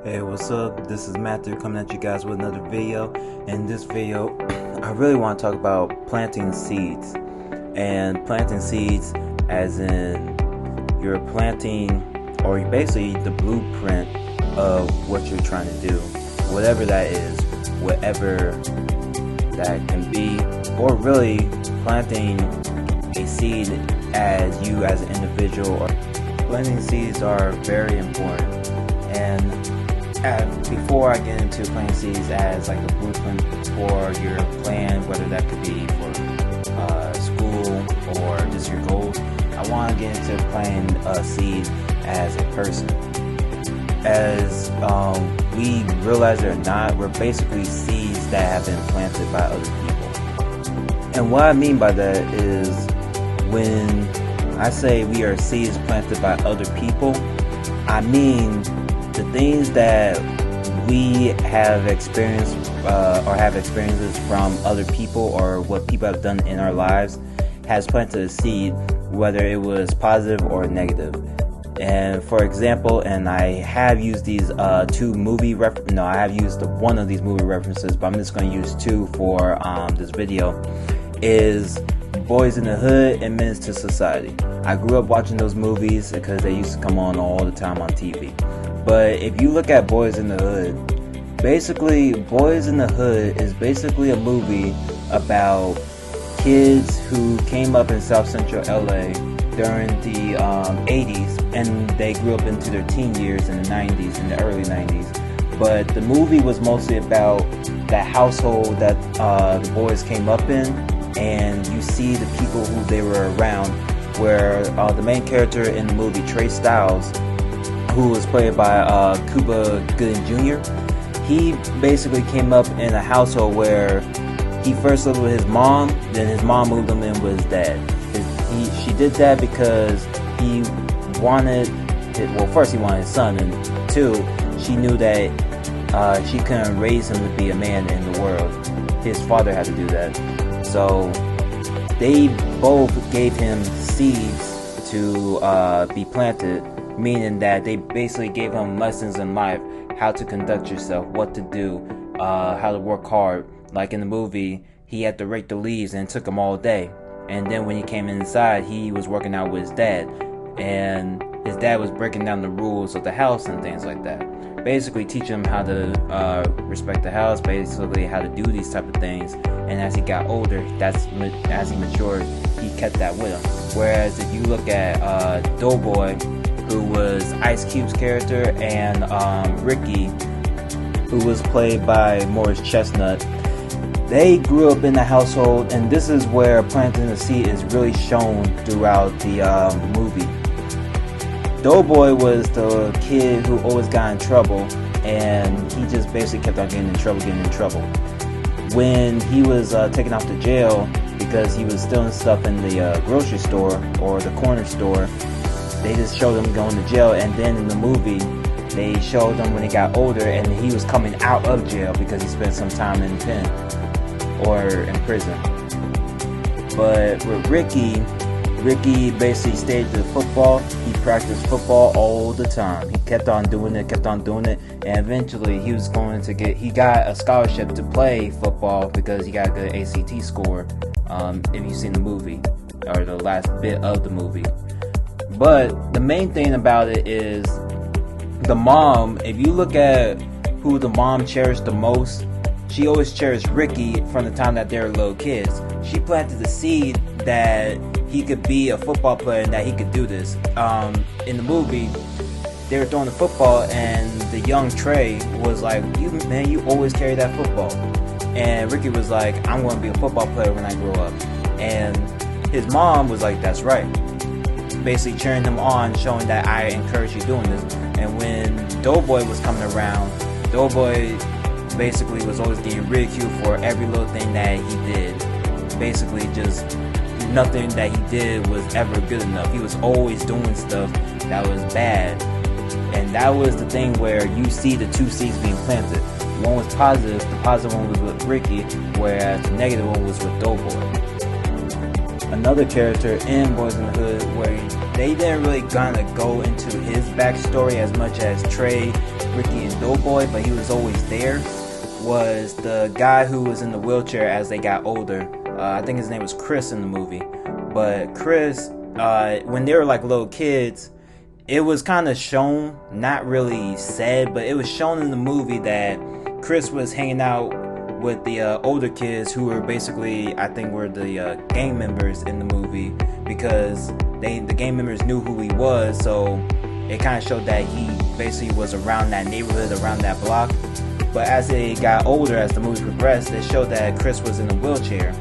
Hey, what's up? This is Matthew coming at you guys with another video. In this video, I really want to talk about planting seeds. And planting seeds as in you're planting, or basically the blueprint of what you're trying to do. Whatever that is, whatever that can be, or really planting a seed as you as an individual. Planting seeds are very important. And before I get into planting seeds as like a blueprint for your plan, whether that could be for school or just your goals, I want to get into planting a seed as a person. As we realize it or not, we're basically seeds that have been planted by other people. And what I mean by that is when I say we are seeds planted by other people, I mean the things that we have experienced or have experiences from other people or what people have done in our lives has planted a seed, whether it was positive or negative. And for example, and I have used these I have used one of these movie references, but I'm just going to use two for this video, is Boys in the Hood and Menace to Society. I grew up watching those movies because they used to come on all the time on TV. But if you look at Boys in the Hood, basically Boys in the Hood is basically a movie about kids who came up in South Central LA during the 80s, and they grew up into their teen years in the 90s, in the early 90s. But the movie was mostly about that household that the boys came up in, and you see the people who they were around, where the main character in the movie, Trey Styles, who was played by Cuba Gooding Jr., he basically came up in a household where he first lived with his mom, then his mom moved him in with his dad. She did that because he wanted, first he wanted his son, and two, she knew that she couldn't raise him to be a man in the world. His father had to do that. So they both gave him seeds to be planted, meaning that they basically gave him lessons in life, how to conduct yourself, what to do, how to work hard. Like in the movie, he had to rake the leaves and it took him all day. And then when he came inside, he was working out with his dad, and his dad was breaking down the rules of the house and things like that. Basically teaching him how to respect the house, basically how to do these type of things. And as he got older, as he matured, he kept that with him. Whereas if you look at Doughboy, who was Ice Cube's character, and Ricky, who was played by Morris Chestnut, they grew up in the household, and this is where planting the seed is really shown throughout the movie. Doughboy was the kid who always got in trouble, and he just basically kept on getting in trouble. When he was taken off to jail because he was stealing stuff in the grocery store or the corner store, they just showed him going to jail. And then in the movie, they showed him when he got older and he was coming out of jail because he spent some time in pen or in prison. But with Ricky basically stayed to football. He practiced football all the time. He kept on doing it, and eventually he got a scholarship to play football because he got a good ACT score, if you've seen the movie, or the last bit of the movie. But the main thing about it is the mom. If you look at who the mom cherished the most, she always cherished Ricky from the time that they were little kids. She planted the seed that he could be a football player and that he could do this. In the movie, they were throwing the football, and the young Trey was like, you always carry that football. And Ricky was like, I'm going to be a football player when I grow up. And his mom was like, that's right. Basically cheering him on, showing that I encourage you doing this. And when Doughboy was coming around, Doughboy basically was always getting ridiculed for every little thing that he did. Basically just nothing that he did was ever good enough. He was always doing stuff that was bad. And that was the thing where you see the two seeds being planted. One was positive, the positive one was with Ricky, whereas the negative one was with Doughboy. Another character in Boys in the Hood where they didn't really kind of go into his backstory as much as Trey, Ricky, and Doughboy, but he was always there, was the guy who was in the wheelchair as they got older. I think his name was Chris in the movie. But Chris, when they were like little kids, it was kind of shown, not really said, but it was shown in the movie that Chris was hanging out with the older kids who were basically, I think, were the gang members in the movie, because the gang members knew who he was, so it kind of showed that he basically was around that neighborhood, around that block. But as they got older, as the movie progressed, it showed that Chris was in a wheelchair,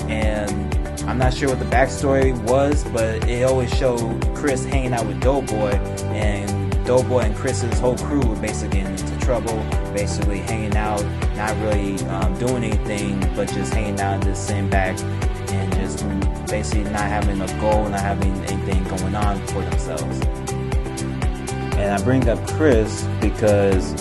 and I'm not sure what the backstory was, but it always showed Chris hanging out with Doughboy, and Doughboy and Chris's whole crew were basically getting into trouble, basically hanging out, not really doing anything, but just hanging out and just sitting back and just basically not having a goal, not having anything going on for themselves. And I bring up Chris because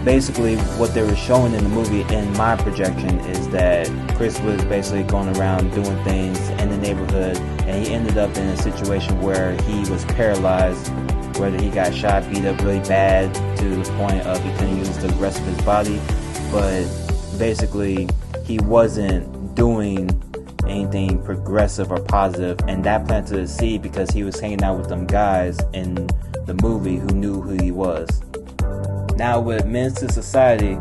basically what they were showing in the movie, in my projection, is that Chris was basically going around doing things in the neighborhood, and he ended up in a situation where he was paralyzed, whether he got shot, beat up really bad to the point of he couldn't use the rest of his body, but basically he wasn't doing anything progressive or positive, and that planted a seed because he was hanging out with them guys in the movie who knew who he was. Now with Menace to Society,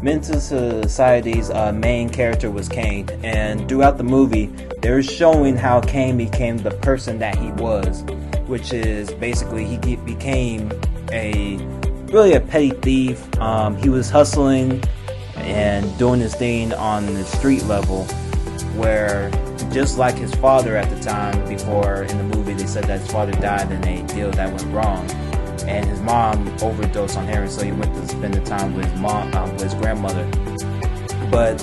Menace to Society's main character was Kane, and throughout the movie they were showing how Kane became the person that he was, which is basically he became really a petty thief. He was hustling and doing his thing on the street level, where just like his father at the time, before in the movie they said that his father died in a deal that went wrong, and his mom overdosed on heroin, so he went to spend the time with his mom, with his grandmother. But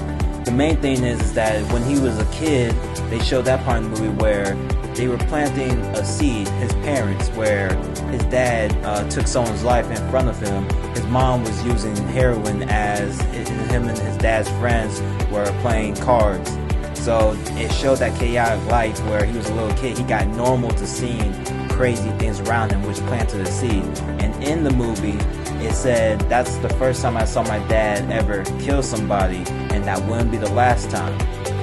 the main thing is that when he was a kid, they showed that part in the movie where they were planting a seed, his parents, where his dad took someone's life in front of him. His mom was using heroin as him and his dad's friends were playing cards. So it showed that chaotic life where he was a little kid. He got normal to seeing crazy things around him, which planted a seed. And in the movie, it said, that's the first time I saw my dad ever kill somebody, and that wouldn't be the last time.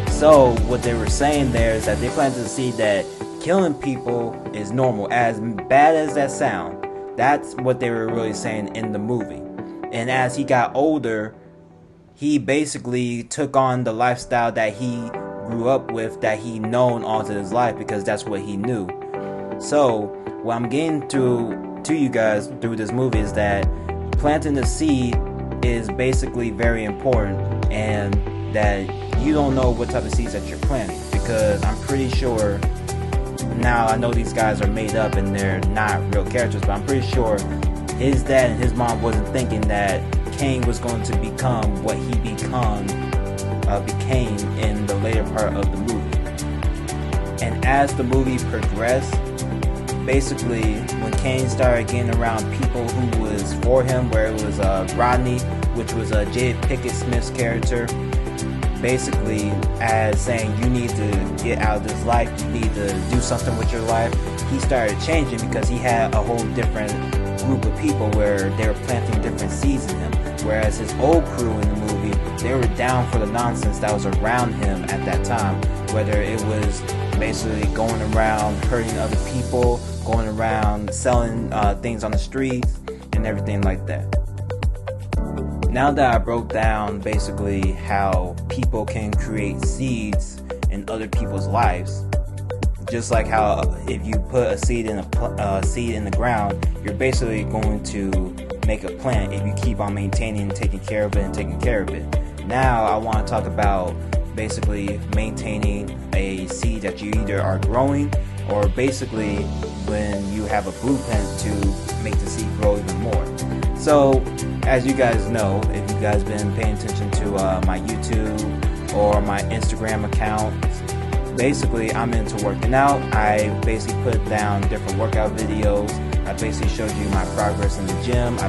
So what they were saying there is that they planted a seed that killing people is normal. As bad as that sound, that's what they were really saying in the movie. And as he got older, he basically took on the lifestyle that he grew up with, that he known all to his life, because that's what he knew. So what I'm getting to you guys through this movie is that planting the seed is basically very important, and that you don't know what type of seeds that you're planting, because I'm pretty sure, now I know these guys are made up and they're not real characters, but I'm pretty sure his dad and his mom wasn't thinking that Kane was going to become what he became in the later part of the movie. And as the movie progressed, basically when Kane started getting around people who was for him, where it was Rodney, which was Jada Pinkett Smith's character, basically as saying you need to get out of this life, you need to do something with your life, he started changing because he had a whole different group of people where they were planting different seeds in him. Whereas his old crew in the movie, they were down for the nonsense that was around him at that time, whether it was basically going around hurting other people, going around selling things on the streets and everything like that. Now that I broke down basically how people can create seeds in other people's lives, just like how if you put a seed in the ground, you're basically going to make a plant if you keep on maintaining, taking care of it. Now I want to talk about basically maintaining a seed that you either are growing, or basically when you have a blueprint to make the seed grow even more. So as you guys know, if you guys been paying attention to my YouTube or my Instagram account, basically I'm into working out. I basically put down different workout videos. I basically showed you my progress in the gym. I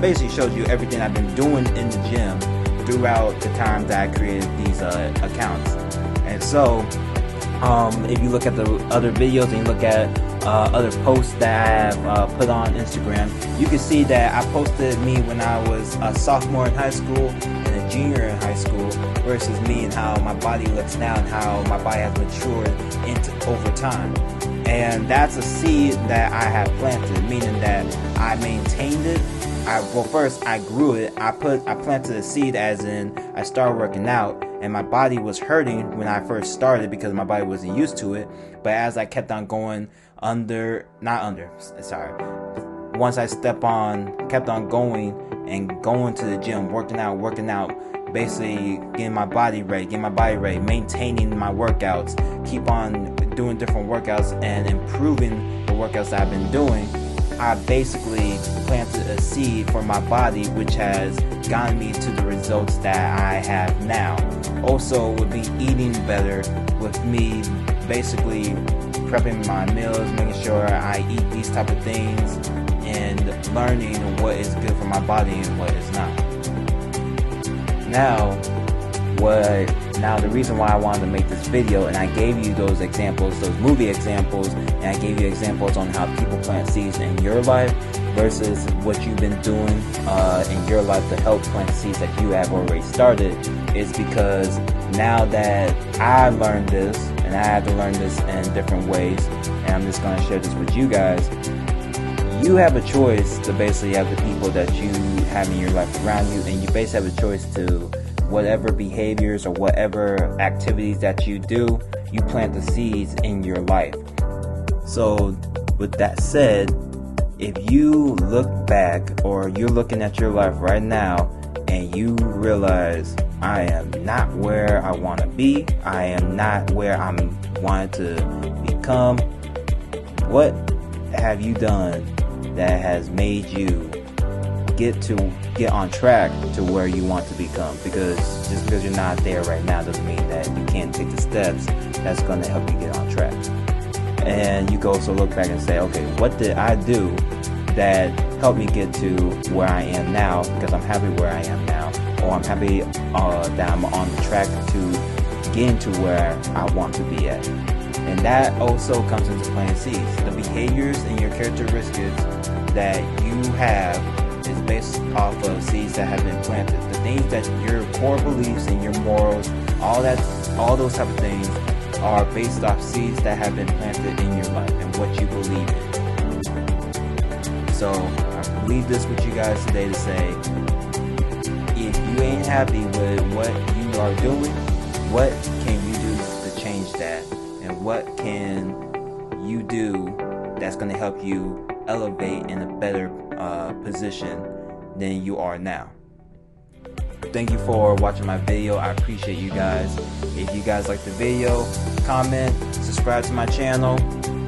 basically showed you everything I've been doing in the gym throughout the time that I created these accounts. And so if you look at the other videos and you look at other posts that I have put on Instagram, you can see that I posted me when I was a sophomore in high school and a junior in high school versus me and how my body looks now and how my body has matured over time. And that's a seed that I have planted, meaning that I maintained it. First I grew it. I planted a seed, as in I started working out, and my body was hurting when I first started because my body wasn't used to it. But as I kept on going once I kept on going and going to the gym, working out, basically getting my body ready, maintaining my workouts, keep on doing different workouts and improving the workouts that I've been doing. I basically planted a seed for my body, which has gotten me to the results that I have now. Also, with me eating better, with me basically prepping my meals, making sure I eat these type of things, and learning what is good for my body and what is not. Now the reason why I wanted to make this video, and I gave you those examples, those movie examples, and I gave you examples on how people plant seeds in your life versus what you've been doing in your life to help plant seeds that you have already started, is because now that I learned this, and I had to learn this in different ways, and I'm just going to share this with you guys. You have a choice to basically have the people that you have in your life around you, and you basically have a choice to whatever behaviors or whatever activities that you do, you plant the seeds in your life. So with that said, if you look back or you're looking at your life right now and you realize I am not where I want to be, I am not where I'm wanting to become, what have you done that has made you get on track to where you want to become? Because just because you're not there right now doesn't mean that you can't take the steps that's going to help you get on track. And you can also look back and say, okay, what did I do that helped me get to where I am now, because I'm happy where I am now, or I'm happy that I'm on the track to getting to where I want to be at. And that also comes into planting seeds. The behaviors and your characteristics that you have is based off of seeds that have been planted. The things that your core beliefs and your morals, all those type of things are based off seeds that have been planted in your life and what you believe in. So I leave this with you guys today to say, if you ain't happy with what you are doing, what can you do to change that? And what can you do that's going to help you elevate in a better position than you are now? Thank you for watching my video. I appreciate you guys. If you guys like the video, comment, subscribe to my channel.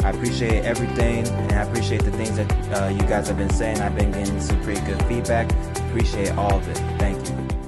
I appreciate everything, and I appreciate the things that you guys have been saying. I've been getting some pretty good feedback. Appreciate all of it. Thank you.